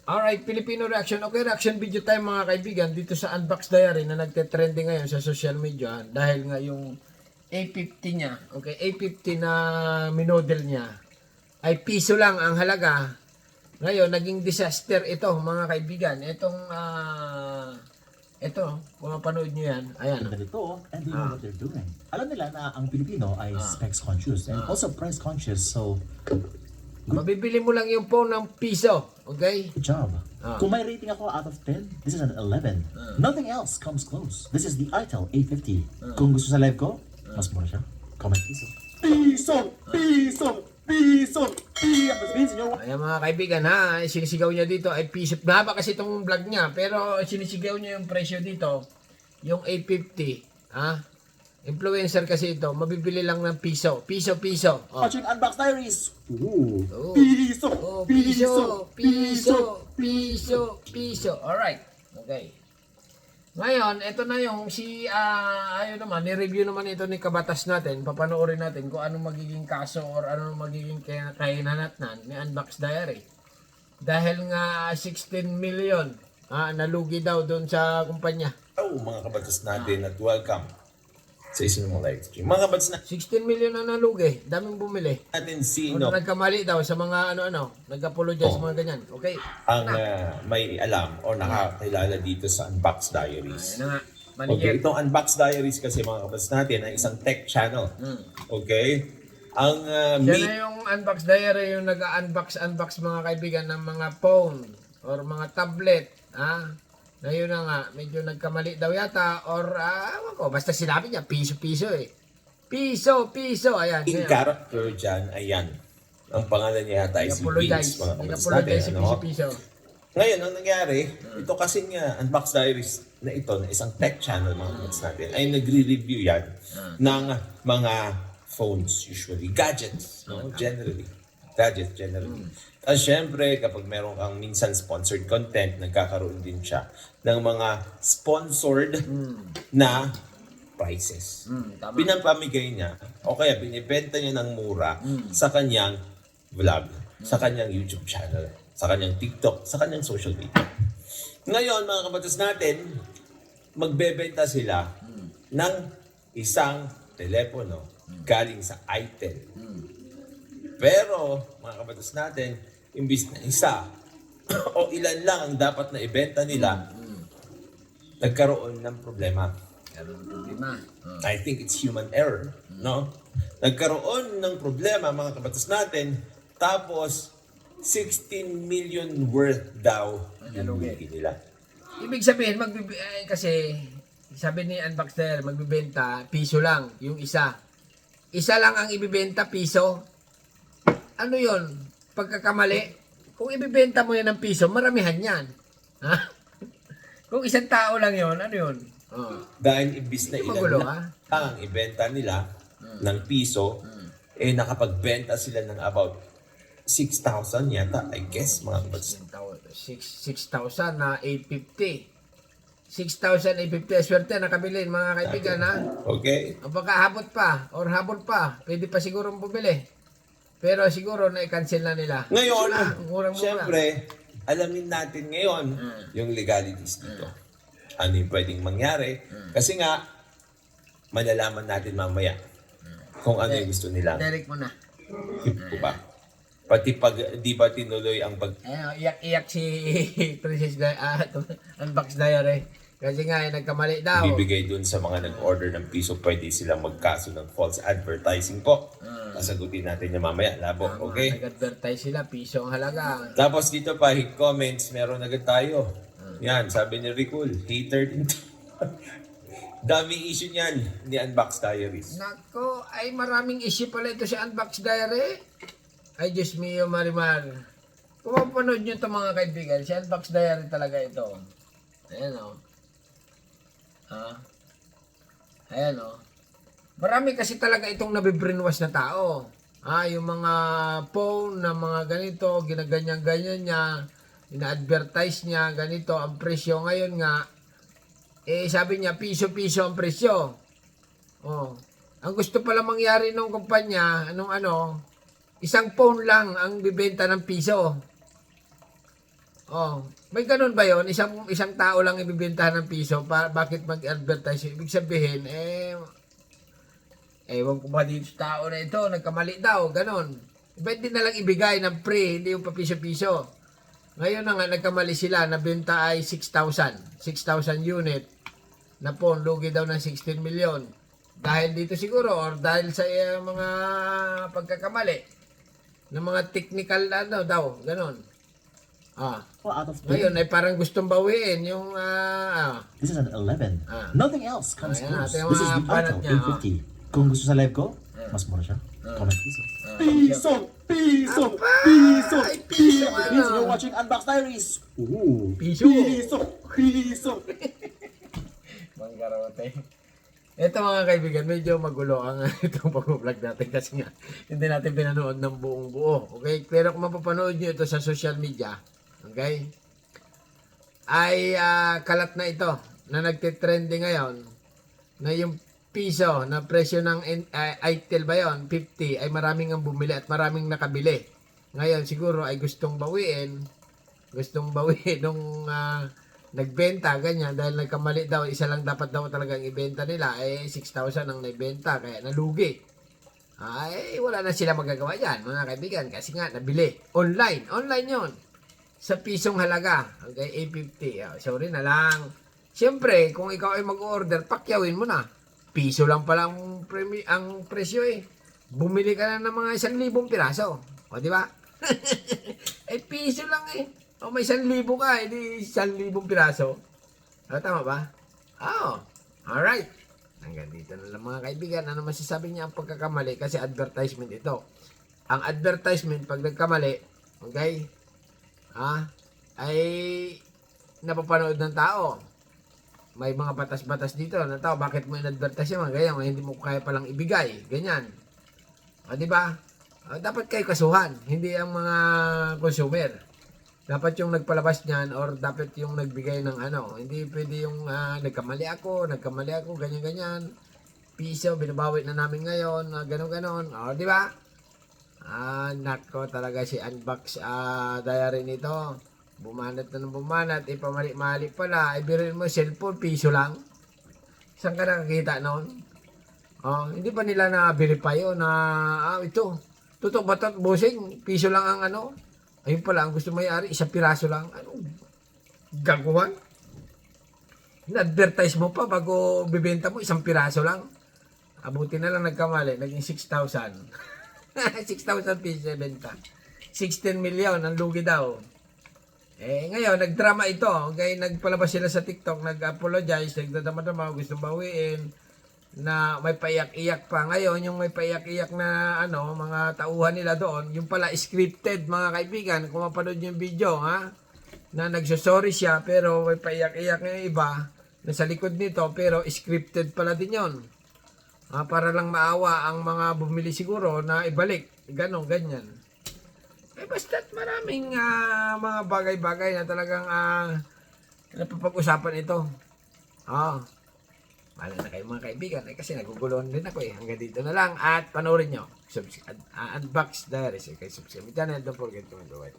Alright, Filipino reaction. Okay, reaction video tayo mga kaibigan dito sa Unbox Diary na nagte-trending ngayon sa social media dahil nga yung A50 niya, okay, A50 na minodel niya ay piso lang ang halaga. Ngayon, naging disaster ito mga kaibigan. Ito, kung mapanood nyo yan, ayan. Ganito, and they know what they're doing. Alam nila na ang Pilipino ay specs conscious and also price conscious, so Mabibili mo lang yung phone ng piso, okay? good job. Kung may rating ako out of 10, this is an 11. Nothing else comes close. This is the Itel A50. Kung gusto sa live ko, mas mura siya. Comment piso. Piso! Piso! Piso! Piso! Ayan mga kaibigan ha, sinisigaw niya dito ay piso. Mahaba kasi itong vlog niya, pero sinisigaw niya yung presyo dito, yung A50, ha? Influencer kasi ito, mabibili lang ng piso. Piso. Oh. Watching Unbox Diaries! Ooh! Oh. Piso! Oh, piso. Alright. Okay. Ngayon, ito na yung ayun naman, ni-review naman ito ni Kabatas natin. Papanoorin natin kung anong magiging kaso or anong magiging kahinanatnan ni Unbox Diary. Dahil nga 16 million nalugi daw doon sa kumpanya. Oh, mga kabatas natin at welcome sa isa ng live stream. Mga kabatas 16 million na nalugi. Daming bumili. natin O, sino nagkamali daw sa mga nag-apologize mga ganyan. Okay. ang may alam o nakakilala dito sa Unbox Diaries. Ayan na nga. Okay, Manager. itong Unbox Diaries kasi mga kabatas natin ay isang tech channel. Okay? Ang Yan na yung Unbox Diary, yung nag-unbox mga kaibigan ng mga phone or mga tablet. Na yun na nga, medyo nagkamali daw yata or ewan ko, basta sinabi niya, piso eh. Piso, ayan. in character dyan, ayan. Ang pangalan niya yata ay si Apologize. Vince, mga kabatas natin. Apologize si Ano? piso. Ngayon, ang nangyari, ito kasi nga, Unbox Diaries na ito, na isang tech channel mga kabatas natin, ay nagre-review yan ng mga phones usually, gadgets, no? Generally. Gadgets generally. At syempre, kapag meron kang minsan sponsored content, nagkakaroon din siya ng mga sponsored na prices. Tama. Pinapamigay niya, o kaya binibenta niya ng mura sa kanyang vlog, sa kanyang YouTube channel, sa kanyang TikTok, sa kanyang social media. Ngayon, mga kabatas natin, magbebenta sila ng isang telepono galing sa Itel. Pero, mga kabatas natin, imbis na isa o ilan lang ang dapat na ibenta nila, nagkaroon ng problema. Meron ng problema. I think it's human error, no? Nagkaroon ng problema, mga kabatas natin, tapos 16 million worth daw yung lugi nila. Ibig sabihin, kasi sabi ni Unbox Diary, magbibenta, piso lang, yung isa. Isa lang ang ibibenta, piso. Ano yon? Pagkakamali? Kung ibibenta mo yan ng piso, maramihan yan. Ha? Kung isang tao lang yon, ano yun? Dahil imbis na Hindi ilan magulo, lang ang ibenta nila ng piso, nakapagbenta sila ng about 6,000 yata, I guess, mga kabatas. 6,000 na 850. 6,850. Swerte nakabili mga kaibigan ha. Okay? O baka habot pa or habol pa. Pwede pa siguro bumili. Pero siguro na-cancel na nila. Ngayon, Murang-mura. syempre, alamin natin ngayon yung legalities dito. Ano yung pwedeng mangyari? Kasi nga, malalaman natin mamaya kung ano yung gusto nila. Direct mo na. Diba? Pati pag di ba tinuloy ang Ayun, iyak-iyak si Princess Unbox Diary. Kasi nga, nagkamali daw. bibigay dun sa mga nag-order ng piso, pwede silang magkaso ng false advertising po. Sasagutin natin yung mamaya, labo. Okay? Nag-advertise sila, piso ang halaga. Tapos dito pa, hit comments, meron agad tayo. Yan, sabi ni Ricul, hater din to. Dami issue niyan ni Unbox Diaries. Nako, ay maraming issue pala ito si Unbox Diary. Ay, Diyos mio, Marimar. Kung mapanood nyo ito mga kaibigan, si Unbox Diary talaga ito. Ayan o. Ayan o. Marami kasi talaga itong nabibrainwash na tao. Yung mga phone na mga ganito, ginaganyan-ganyan niya, ina-advertise niya, ganito, ang presyo ngayon nga, sabi niya, piso-piso ang presyo. Ang gusto pala mangyari ng kumpanya, isang phone lang ang bibenta ng piso. Oh, may ganun ba 'yon? Isang tao lang ibibentahan ng piso, bakit mag-advertise? Ibig sabihin, ewan ko ba dito sa tao na ito, nagkamali daw, ganun. Pwede na lang ibigay ng free, hindi yung papiso-piso. Ngayon na nga, nagkamali sila, nabenta ay 6,000 unit, na po, lugi daw ng 16 million. Dahil dito siguro, or dahil sa mga pagkakamali, ng mga technical daw, ganun. Out of 10. Ngayon ay parang gustong bawiin yung This is an 11. Nothing else comes Ayan, close. ito yung This is mga the banat Itel niya, 850. Kung gusto sa live ko, mas mura siya. Comment piso. Piso! Piso! Piso! Ay, piso, It means ano? you're watching Unbox Diaries. Ooh. Piso! Piso! Manggarote. Ito mga kaibigan, medyo magulo ang itong pag-vlog natin kasi nga hindi natin pinanood ng buong buo. Okay? Pero kung mapapanood nyo ito sa social media, okay? Ay kalat na ito na nagtitrending ngayon na yung piso na presyo ng Itel ba yun, 50, ay maraming ang bumili at maraming nakabili. Ngayon siguro ay gustong bawiin nung nagbenta, ganyan, dahil nagkamali daw, isa lang dapat daw talagang ibenta nila, 6,000 ang naibenta, kaya nalugi. Ay, wala na sila magagawa dyan, mga kaibigan, kasi nga, nabili. Online yon sa pisong halaga, okay, 850. Sorry na lang. Siyempre, kung ikaw ay mag-order, pakyawin mo na. Piso lang pala ang presyo Bumili ka na ng mga 1,000 piraso. O, di ba? Piso lang O may 1,000 ka, hindi 1,000 piraso. Tama ba? Alright. Hanggang dito na lang mga kaibigan. Ano masasabi niya ang pagkakamali? Kasi advertisement ito. Ang advertisement, pag nagkamali, okay, ay napapanood ng tao. May mga batas-batas dito na tao, bakit mo in-advertise yung mga ganyan, hindi mo kaya palang ibigay. Ganyan. Di ba? Dapat kayo kasuhan, hindi ang mga consumer. Dapat yung nagpalabas niyan or dapat yung nagbigay ng hindi pwede yung nagkamali ako, ganyan-ganyan. Piso, binabawi na namin ngayon, ganon-ganon. Di ba? Nako talaga si Unbox Diary nito. Bumanat na ng bumanat, ipamali-mali pala. Ibirin mo, cellphone, piso lang. Saan ka nakakita noon? Hindi pa nila na-verify na ito. Totoo ba ito, bossing? Piso lang ang Ayun pala, ang gusto may-ari, 1 piraso lang. Gaguhan? Na-advertise mo pa bago bibenta mo, 1 piraso lang. Abuti na lang nagkamali, naging 6,000. 6,000 piso benta. 16 million ang lugi daw. Ngayon, nagdrama ito. Okay, nagpalabas sila sa TikTok, nag-apologize, nagdadama-dama, gustong bawiin, na may paiyak-iyak pa. Ngayon, yung may paiyak-iyak na mga tauhan nila doon, yung pala scripted, mga kaibigan. Kung mapanood yung video, na nagsosorry siya, pero may paiyak-iyak ng iba, na sa likod nito, pero scripted pala din yun. Para lang maawa ang mga bumili siguro na ibalik. Ganon, ganyan. Basta't maraming mga bagay-bagay na talagang napapag-usapan ito. Mahal na kayo mga kaibigan. Kasi naguguluhan din ako Hanggang dito na lang. At panoorin nyo. Unbox Diaries. Okay, subscribe channel. Don't forget to like.